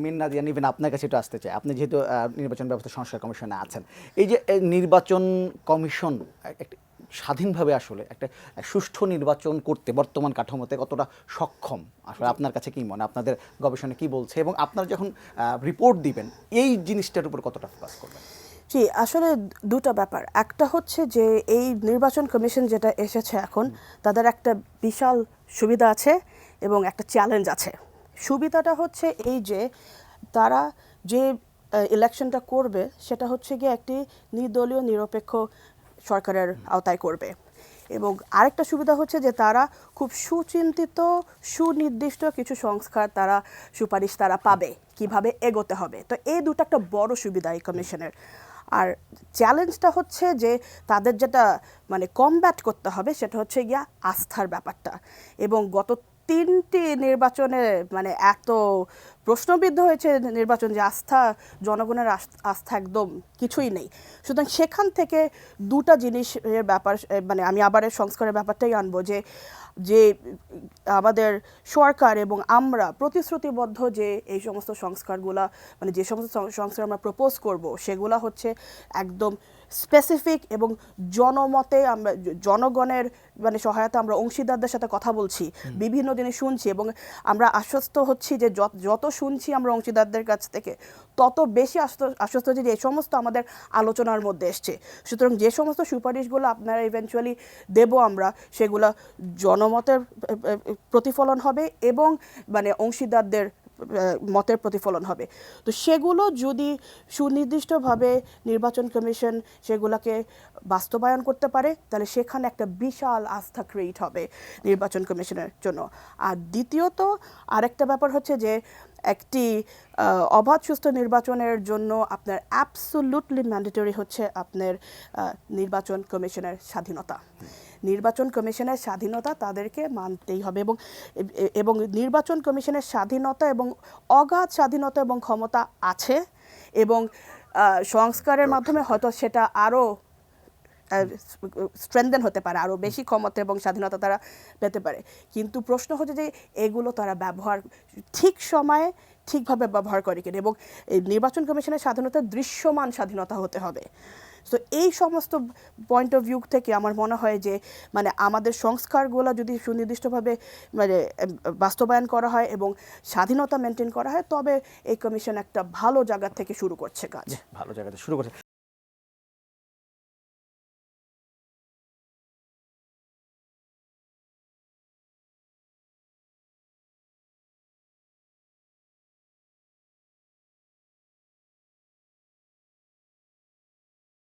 মিন নাদিয়া নিবেন আপনার কাছে একটু আসতে চাই। আপনি যেহেতু নির্বাচন ব্যবস্থা সংস্কার কমিশনে আছেন, এই যে নির্বাচন কমিশন একটা স্বাধীনভাবে আসলে একটা সুষ্ঠু নির্বাচন করতে বর্তমান কাঠামোতে কতটা সক্ষম, আসলে আপনার কাছে কি মনে, আপনাদের গবেষণা কি বলছে, এবং আপনারা যখন রিপোর্ট দিবেন এই জিনিসটার উপর কতটা ফোকাস করবেন? জি, আসলে দুটো ব্যাপার। একটা হচ্ছে যে এই নির্বাচন কমিশন যেটা এসেছে এখন, তাদের একটা বিশাল সুবিধা আছে এবং একটা চ্যালেঞ্জ আছে। সুবিধাটা হচ্ছে এই যে তারা যে ইলেকশনটা করবে সেটা হচ্ছে গিয়ে একটি নির্দলীয় নিরপেক্ষ সরকারের আওতায় করবে। এবং আরেকটা সুবিধা হচ্ছে যে তারা খুব সুচিন্তিত, সুনির্দিষ্ট কিছু সংস্কার তারা সুপারিশ তারা পাবে কিভাবে এগোতে হবে। তো এই দুটো একটা বড় সুবিধা এই কমিশনের। আর চ্যালেঞ্জটা হচ্ছে যে তাদের যেটা মানে কমব্যাট করতে হবে সেটা হচ্ছে গিয়া আস্থার ব্যাপারটা। এবং গত 3টি নির্বাচনে মানে এত প্রশ্নবিদ্ধ হয়েছে নির্বাচন যে আস্থা, জনগণের আস্থা একদম কিছুই নেই। সুতরাং সেখান থেকে দুটা জিনিসের ব্যাপার, মানে আমি আবার এই সংস্কারের ব্যাপারটাই আনবো যে যে আমাদের সরকার এবং আমরা প্রতিশ্রুতিবদ্ধ যে এই সমস্ত সংস্কারগুলা, মানে যে সমস্ত সংস্কার আমরা প্রপোজ করব সেগুলা হচ্ছে একদম স্পেসিফিক এবং জনমতে আমরা জনগণের মানে সহায়তা, আমরা অংশীদারদের সাথে কথা বলছি, বিভিন্ন জিনিস শুনছি এবং আমরা আশ্বস্ত হচ্ছি যে যত শুনছি আমরা অংশীদারদের কাছ থেকে তত বেশি আশ্বস্ত হচ্ছে যে এই সমস্ত আমাদের আলোচনার মধ্যে এসছে। সুতরাং যে সমস্ত সুপারিশগুলো আপনারা ইভেনচুয়ালি দেব আমরা, সেগুলো জনমতের প্রতিফলন হবে এবং মানে অংশীদারদের মতের প্রতিফলন হবে। তো সেগুলো যদি সুনির্দিষ্টভাবে নির্বাচন কমিশন সেগুলোকে বাস্তবায়ন করতে পারে তাহলে সেখানে একটা বিশাল আস্থা ক্রিয়েট হবে নির্বাচন কমিশনের জন্য। আর দ্বিতীয়ত আরেকটা ব্যাপার হচ্ছে যে একটি অবাধ সুস্থ নির্বাচনের জন্য আপনার অ্যাবসোলুটলি ম্যান্ডেটরি হচ্ছে আপনার নির্বাচন কমিশনের স্বাধীনতা। নির্বাচন কমিশনের স্বাধীনতা তাদেরকে মানতেই হবে এবং এবং নির্বাচন কমিশনের স্বাধীনতা এবং অগাধ স্বাধীনতা এবং ক্ষমতা আছে এবং সংস্কারের মাধ্যমে হয়তো সেটা আরও স্ট্রেনদেন হতে পারে, আরও বেশি ক্ষমতা এবং স্বাধীনতা তারা পেতে পারে। কিন্তু প্রশ্ন হচ্ছে যে এগুলো তারা ব্যবহার ঠিক সময়ে ঠিকভাবে ব্যবহার করে কিনা, এবং নির্বাচন কমিশনের স্বাধীনতা দৃশ্যমান স্বাধীনতা হতে হবে। তো এই সমস্ত পয়েন্ট অফ ভিউ থেকে আমার মনে হয় যে মানে আমাদের সংস্কারগুলো যদি সুনির্দিষ্টভাবে মানে বাস্তবায়ন করা হয় এবং স্বাধীনতা মেনটেন করা হয় তবে এই কমিশন একটা ভালো জায়গা থেকে শুরু করছে কাজ। ভালো জায়গাতে শুরু করছে।